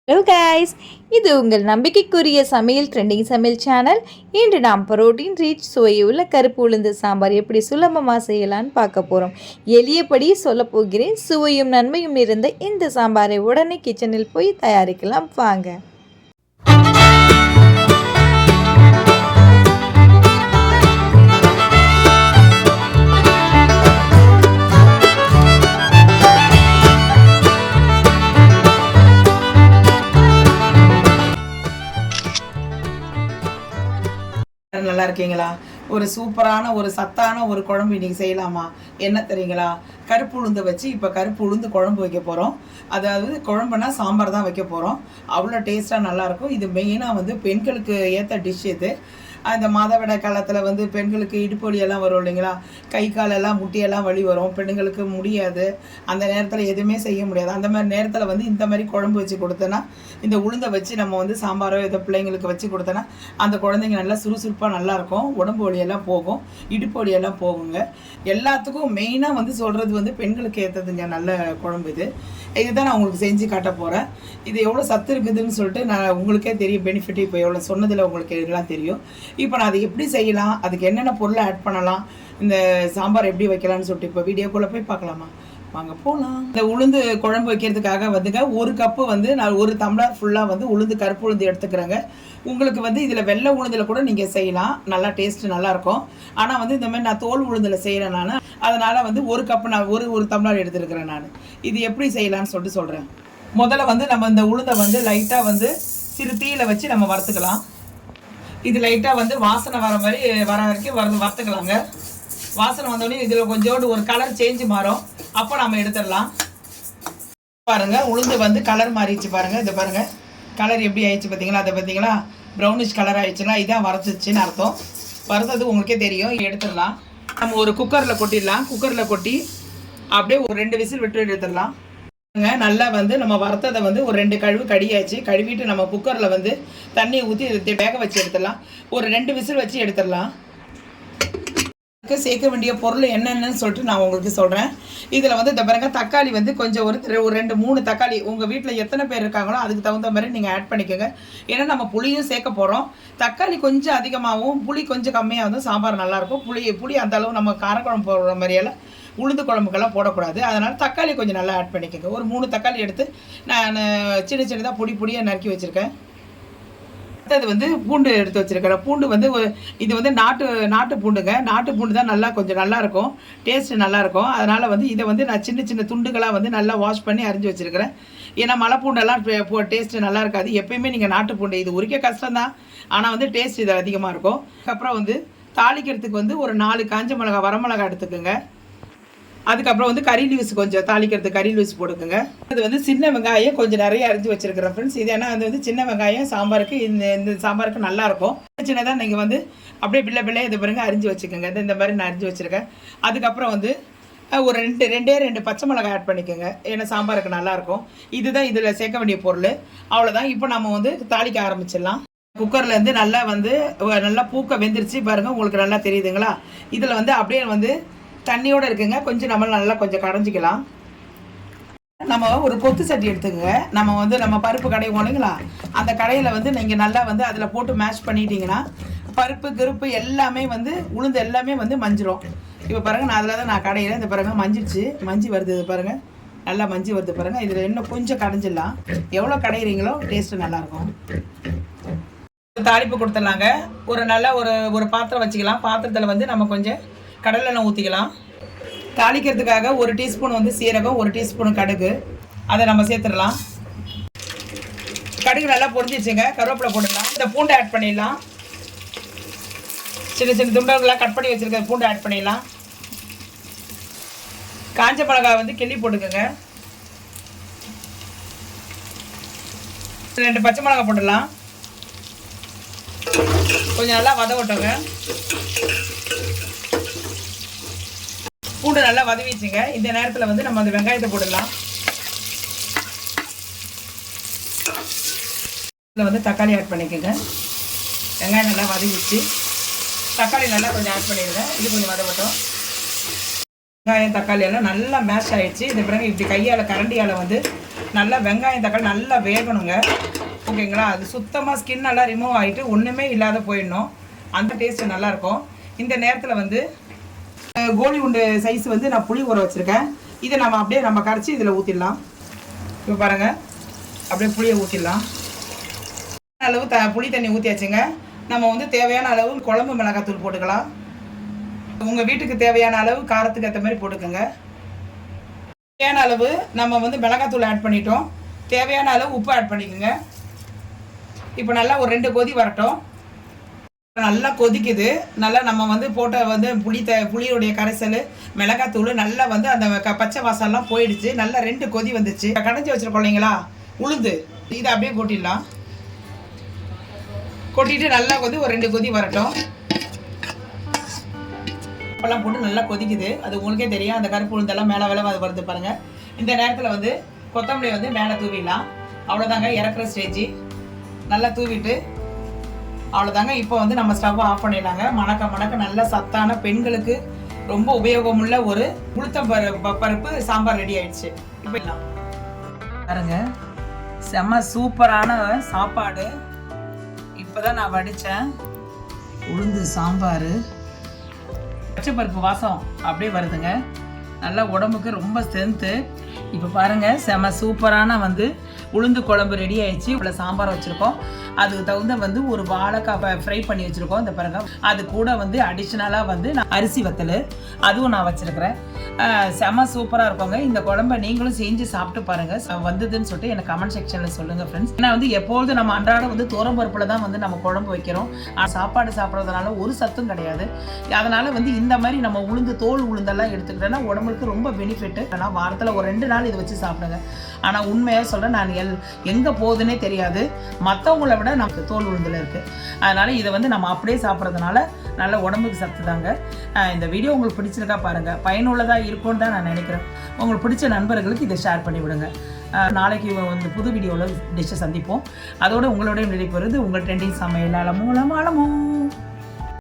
Hello guys, இது உங்கள் நம்பிக்கைக்குரிய சமையல் ட்ரெண்டிங் சமையல் சேனல். இன்று நாம் புரோட்டீன் ரீச் சுவையுள்ள கருப்பு உளுந்து சாம்பார் எப்படி சுலபமாக செய்யலான்னு பார்க்க போகிறோம். எளியபடி சொல்ல போகிறேன். சுவையும் நன்மையும் இருந்த இந்த சாம்பாரை உடனே கிச்சனில் போய் தயாரிக்கலாம் வாங்க. நல்லா இருக்கீங்களா? ஒரு சூப்பரான ஒரு சத்தான ஒரு குழம்பு இன்றைக்கி செய்யலாமா? என்ன தெரியுங்களா? கருப்பு உளுந்து வச்சு இப்போ கருப்பு உளுந்து குழம்பு வைக்க போகிறோம். அதாவது குழம்புனா சாம்பார் தான் வைக்க போகிறோம். அவ்வளோ டேஸ்ட்டாக நல்லாயிருக்கும். இது மெயினாக பெண்களுக்கு ஏற்ற டிஷ் இது. அந்த மாதவிடாய் காலத்தில் பெண்களுக்கு இடுப்பு வலியெல்லாம் வரும் இல்லைங்களா? கை காலெல்லாம் முட்டியெல்லாம் வலி வரும். பெண்களுக்கு முடியாது, அந்த நேரத்தில் எதுவுமே செய்ய முடியாது. அந்த மாதிரி நேரத்தில் இந்த மாதிரி குழம்பு வச்சு கொடுத்தோன்னா, இந்த உளுந்தை வச்சு நம்ம சாம்பாரோ ஏதோ பிள்ளைங்களுக்கு வச்சு கொடுத்தோன்னா அந்த குழந்தைங்க நல்லா சுறுசுறுப்பாக நல்லாயிருக்கும். உடம்பு வலியெல்லாம் போகும், இடுப்பு வலியெல்லாம் போகுங்க. எல்லாத்துக்கும் மெயினாக சொல்கிறது பெண்களுக்கு ஏற்றதுங்க நல்ல குழம்பு இது. இதுதான் நான் உங்களுக்கு செஞ்சு காட்ட போகிறேன். இது எவ்வளோ சத்து இருக்குதுன்னு சொல்லிட்டு நான் உங்களுக்கே தெரியும். பெனிஃபிட் இப்போ எவ்வளோ சொன்னதில் உங்களுக்கு இதெல்லாம் தெரியும். இப்போ நான் அதை எப்படி செய்யலாம், அதுக்கு என்னென்ன பொருளை ஆட் பண்ணலாம், இந்த சாம்பார் எப்படி வைக்கலாம்னு சொல்லிட்டு இப்போ வீடியோக்குள்ளே போய் பார்க்கலாமா? வாங்க போகலாம். இந்த உளுந்து குழம்பு வைக்கிறதுக்காக ஒரு கப்பு நான் ஒரு டம்ளர் ஃபுல்லாக உளுந்து கருப்பு உளுந்து எடுத்துக்கிறேங்க. உங்களுக்கு இதில் வெள்ளை உளுந்தில் கூட நீங்கள் செய்யலாம், நல்லா டேஸ்ட்டு நல்லாயிருக்கும். ஆனால் இந்த மாதிரி நான் தோல் உளுந்தில் செய்கிறேன் நான். அதனால் ஒரு கப்பு நான் ஒரு டம்ளர் எடுத்துருக்கிறேன் நான். இது எப்படி செய்யலான்னு சொல்லிட்டு சொல்கிறேன். முதல்ல நம்ம இந்த உளுந்தை லைட்டாக சிறு தீயில் வச்சு நம்ம வறுத்துக்கலாம். இது லைட்டாக வாசனை வர வரைக்கும் வறுத்துக்கலாங்க. வாசனை வந்தோடனே இதில் கொஞ்சோண்டு ஒரு கலர் சேஞ்சு மாறும். அப்போ நம்ம எடுத்துடலாம். பாருங்கள், உளுந்து கலர் மாறிடுச்சு பாருங்கள். இது பாருங்கள், கலர் எப்படி ஆயிடுச்சு பார்த்தீங்களா? அதை பார்த்தீங்களா? ப்ரௌனிஷ் கலர் ஆயிடுச்சுன்னா இதான் வறுத்துச்சுன்னு அர்த்தம். வறுத்தது உங்களுக்கே தெரியும். எடுத்துடலாம். நம்ம ஒரு குக்கரில் கொட்டிடலாம். குக்கரில் கொட்டி அப்படியே ஒரு 2 விசில் விட்டு எடுத்துடலாம். நல்லா நம்ம வறுத்ததை ஒரு 2 கழுவு கடியாச்சு. கழுவிட்டு நம்ம குக்கரில் தண்ணியை ஊற்றி இதை வேக வச்சு எடுத்துடலாம். ஒரு 2 விசில் வச்சு எடுத்துடலாம். சேர்க்க வேண்டிய பொருள் என்னென்னு சொல்லிட்டு நான் உங்களுக்கு சொல்கிறேன். இதில் இந்த பாருங்க, தக்காளி கொஞ்சம் ஒரு 2-3 தக்காளி உங்கள் வீட்டில் எத்தனை பேர் இருக்காங்களோ அதுக்கு தகுந்த மாதிரி நீங்கள் ஆட் பண்ணிக்கோங்க. ஏன்னா நம்ம புளியும் சேர்க்க போகிறோம். தக்காளி கொஞ்சம் அதிகமாகவும் புளி கொஞ்சம் கம்மியாக சாம்பார் நல்லாயிருக்கும். புளி அந்த அளவு நம்ம காரக்குழம்பு போடுற மாதிரியெல்லாம் உளுந்து குழம்புக்கெல்லாம் போடக்கூடாது. அதனால் தக்காளி கொஞ்சம் நல்லா ஆட் பண்ணிக்கோங்க. ஒரு 3 தக்காளி எடுத்து நான் சின்னதாக பொடியாக நறுக்கி வச்சுருக்கேன். அடுத்தது பூண்டு எடுத்து வச்சுருக்கிறேன். பூண்டு இது நாட்டு பூண்டுங்க. நாட்டு பூண்டு தான் கொஞ்சம் நல்லாயிருக்கும், டேஸ்ட்டு நல்லாயிருக்கும். அதனால் இதை நான் சின்ன துண்டுகளாக நல்லா வாஷ் பண்ணி அரிஞ்சு வச்சுருக்கிறேன். ஏன்னா மலை பூண்டெல்லாம் டேஸ்ட்டு நல்லா இருக்காது. எப்பயுமே நீங்கள் நாட்டு பூண்டு இது உரிக்க கஷ்டம்தான், ஆனால் டேஸ்ட் இது அதிகமாக இருக்கும். அப்புறம் தாளிக்கிறதுக்கு ஒரு 4 காஞ்ச மிளகா வரமிளகா எடுத்துக்கோங்க. அதுக்கப்புறம் கறி லீவ்ஸ் கொஞ்சம் தாளிக்கிறதுக்கு கறி லீவ்ஸ் போட்டுக்கோங்க. அது சின்ன வெங்காயம் கொஞ்சம் நிறைய அரிஞ்சு வச்சுருக்கிறேன் ஃப்ரெண்ட்ஸ். இது ஏன்னா அது சின்ன வெங்காயம் சாம்பாருக்கு இந்த சாம்பாருக்கு நல்லாயிருக்கும். சின்னதாக நீங்கள் அப்படியே பிள்ளை இது பாருங்க அரிஞ்சு வச்சுக்கோங்க. இந்த மாதிரி நான் அரிஞ்சு வச்சுருக்கேன். அதுக்கப்புறம் ஒரு 2 பச்சை மிளகாய் ஆட் பண்ணிக்கோங்க. ஏன்னா சாம்பாருக்கு நல்லாயிருக்கும். இதுதான் இதில் சேர்க்க வேண்டிய பொருள். அவ்வளோதான். இப்போ நம்ம தாளிக்க ஆரம்பிச்சிடலாம். குக்கர்லேருந்து நல்லா பூக்க வெந்துருச்சு பாருங்கள். உங்களுக்கு நல்லா தெரியுதுங்களா? இதில் அப்படியே தண்ணியோடு இருக்குங்க. கொஞ்சம் நம்ம நல்லா கொஞ்சம் கடைஞ்சிக்கலாம். நம்ம ஒரு கொத்து சட்டி எடுத்துக்கோங்க. நம்ம பருப்பு கடைவோம் இல்லைங்களா? அந்த கடையில் நீங்கள் நல்லா அதில் போட்டு மேஷ் பண்ணிட்டீங்கன்னா பருப்பு கிருப்பு எல்லாமே உளுந்து எல்லாமே மஞ்சிரும். இப்போ பாருங்கள், நான் அதில் தான் நான் கடையில் இந்த பாருங்கள் மஞ்சி வருது. இது பாருங்கள், நல்லா மஞ்சி வருது பாருங்கள். இதில் இன்னும் கொஞ்சம் கடைஞ்சிடலாம். எவ்வளோ கடையிறீங்களோ டேஸ்ட்டு நல்லாயிருக்கும். தாளிப்பு கொடுத்துடலாங்க. ஒரு பாத்திரம் வச்சுக்கலாம். பாத்திரத்தில் நம்ம கொஞ்சம் கடலெண்ணெய் ஊற்றிக்கலாம். தாளிக்கிறதுக்காக 1 டீஸ்பூன் சீரகம், 1 டீஸ்பூன் கடுகு, அதை நம்ம சேர்த்துடலாம். கடுகு நல்லா பொரிஞ்சிச்சுங்க. கருவேப்பிலை போட்டுடலாம். இந்த பூண்டை ஆட் பண்ணிடலாம். சின்ன துண்டங்களாக கட் பண்ணி வச்சுருக்க பூண்டை ஆட் பண்ணிடலாம். காஞ்ச மிளகாய் கிள்ளி போட்டுக்கோங்க. 2 பச்சை மிளகாய் போட்டுடலாம். கொஞ்சம் நல்லா வதவட்டுங்க. பூண்டு நல்லா வதவிச்சுங்க. இந்த நேரத்தில் நம்ம அந்த வெங்காயத்தை போடலாம். இதில் தக்காளி ஆட் பண்ணிக்கோங்க. வெங்காயம் நல்லா வதவிச்சு தக்காளி நல்லா கொஞ்சம் ஆட் பண்ணிடுங்க. இது கொஞ்சம் வதவட்டும். வெங்காயம் தக்காளி எல்லாம் நல்லா மேஷ் ஆகிடுச்சு. இந்த பிறகு இப்படி கையால் கரண்டியால் நல்லா வெங்காயம் தக்காளி நல்லா வேகணுங்க. ஓகேங்களா? அது சுத்தமாக ஸ்கின் நல்லா ரிமூவ் ஆகிட்டு ஒன்றுமே இல்லாத போயிடணும். அந்த டேஸ்ட்டு நல்லாயிருக்கும். இந்த நேரத்தில் வந்து கோலி உண்டு சைஸ் வந்து நான் புளி ஊற வச்சுருக்கேன். இதை நம்ம கரைச்சி இதில் ஊற்றிடலாம். இப்போ பாருங்கள், அப்படியே புளியை ஊற்றிடலாம். அளவு புளி தண்ணி ஊற்றியாச்சுங்க. நம்ம வந்து தேவையான அளவு குழம்பு மிளகாத்தூள் போட்டுக்கலாம். உங்கள் வீட்டுக்கு தேவையான அளவு காரத்துக்கு ஏற்ற மாதிரி போட்டுக்கோங்க. தேவையான அளவு நம்ம வந்து மிளகாத்தூள் ஆட் பண்ணிட்டோம். தேவையான அளவு உப்பு ஆட் பண்ணிக்கோங்க. இப்போ நல்லா ஒரு 2 கொதி வரட்டும். நல்லா கொதிக்குது. நல்லா நம்ம வந்து போட்ட வந்து புளியோடைய கரைசல் மிளகாத்தூள் நல்லா வந்து அந்த பச்சை வாசம்லாம் போயிடுச்சு. நல்லா 2 கொதி வந்துச்சு. கடைஞ்சி வச்சுருக்கோம் இல்லைங்களா உளுந்து, இதை அப்படியே கொட்டிடலாம். கொட்டிட்டு நல்லா வந்து ஒரு 2 கொதி வரட்டும். உப்பெல்லாம் போட்டு நல்லா கொதிக்குது. அது உங்களுக்கே தெரியும். அந்த கருப்பு உளுந்தெல்லாம் மேலே அது வருது பாருங்கள். இந்த நேரத்தில் வந்து கொத்தமல்லி வந்து மேலே தூவிடலாம். அவ்வளோதாங்க, இறக்குற ஸ்டேஜ். நல்லா தூவிட்டு அவ்வளோதாங்க. இப்போ வந்து நம்ம ஸ்டவ்வை ஆஃப் பண்ணிடலாங்க. மணக்க நல்ல சத்தான பெண்களுக்கு ரொம்ப உபயோகமுள்ள ஒரு உளுத்தம் பருப்பு சாம்பார் ரெடி ஆயிடுச்சு. இப்போ பாருங்க, செம்ம சூப்பரான சாப்பாடு. இப்போதான் நான் வடித்தேன் உளுந்து சாம்பார். பச்சைப்பருப்பு வாசம் அப்படியே வருதுங்க. நல்லா உடம்புக்கு ரொம்ப ஸ்ட்ரென்த்து. இப்போ பாருங்கள், செம சூப்பரான வந்து உளுந்து குழம்பு ரெடி ஆயிடுச்சு. இவ்வளோ சாம்பார் வச்சுருக்கோம். அதுக்கு தகுந்த வந்து ஒரு வாழைக்காய் ஃப்ரை பண்ணி வச்சுருக்கோம். இந்த பாருங்க, அது கூட வந்து அடிஷ்னலாக வந்து நான் அரிசி வத்தல் அதுவும் நான் வச்சுருக்கிறேன். செம சூப்பராக இருக்குங்க. இந்த குழம்பை நீங்களும் செஞ்சு சாப்பிட்டு பாருங்கள். வந்ததுன்னு சொல்லிட்டு எனக்கு கமெண்ட் செக்ஷனில் சொல்லுங்கள் ஃப்ரெண்ட்ஸ். ஏன்னா வந்து எப்பொழுது நம்ம அன்றாடம் வந்து துவரம்பருப்பில் தான் வந்து நம்ம குழம்பு வைக்கிறோம். சாப்பாடு சாப்பிட்றதுனால ஒரு சத்தும் கிடையாது. அதனால் வந்து இந்த மாதிரி நம்ம தோல் உளுந்தெல்லாம் எடுத்துக்கிட்டோன்னா உடம்புக்கு ரொம்ப பெனிஃபிட்டு. ஆனால் வாரத்தில் ஒரு 2 நாள் இதை வச்சு சாப்பிடுங்க. ஆனால் உண்மையாக சொல்கிறேன், நான் எங்கே போகுதுன்னே தெரியாது. மற்றவங்கள விட நமக்கு தோல் உளுந்தில் இருக்குது. அதனால் இதை வந்து நம்ம அப்படியே சாப்பிட்றதுனால நல்ல உடம்புக்கு சத்து தாங்க. இந்த வீடியோ உங்களுக்கு பிடிச்சிருக்கா பாருங்கள். பயனுள்ளதாக இருக்கும்னு தான் நான் நினைக்கிறேன். உங்களுக்கு பிடிச்ச நண்பர்களுக்கு இதை ஷேர் பண்ணி விடுங்க. நாளைக்கு வந்து புது வீடியோவில் டிஷ்ஷை சந்திப்போம். அதோடு உங்களோட விடைபெறுவது உங்கள் ட்ரெண்டிங் சமையல் அலமோ.